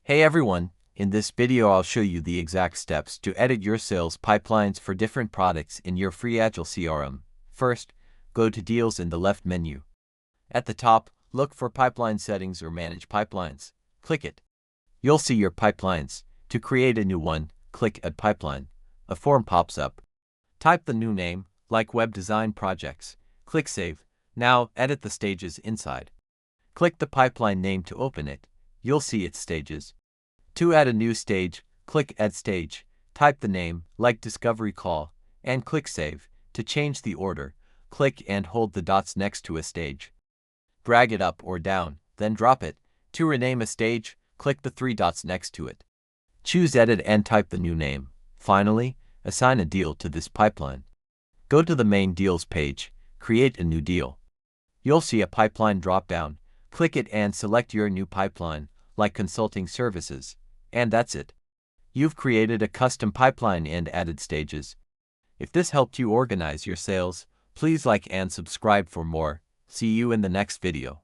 Hey everyone, in this video I'll show you the exact steps to edit your sales pipelines for different products in your free Agile CRM. First, go to Deals in the left menu. At the top, look for Pipeline Settings or Manage Pipelines. Click it. You'll see your pipelines. To create a new one, click Add Pipeline. A form pops up. Type the new name, like Web Design Projects. Click Save. Now, edit the stages inside. Click the pipeline name to open it. You'll see its stages. To add a new stage, click Add Stage, type the name, like Discovery Call, and click Save. To change the order, click and hold the dots next to a stage. Drag it up or down, then drop it. To rename a stage, click the three dots next to it. Choose Edit and type the new name. Finally, assign a deal to this pipeline. Go to the main deals page, create a new deal. You'll see a pipeline drop-down. Click it and select your new pipeline, like Consulting Services. And that's it. You've created a custom pipeline and added stages. If this helped you organize your sales, please like and subscribe for more. See you in the next video.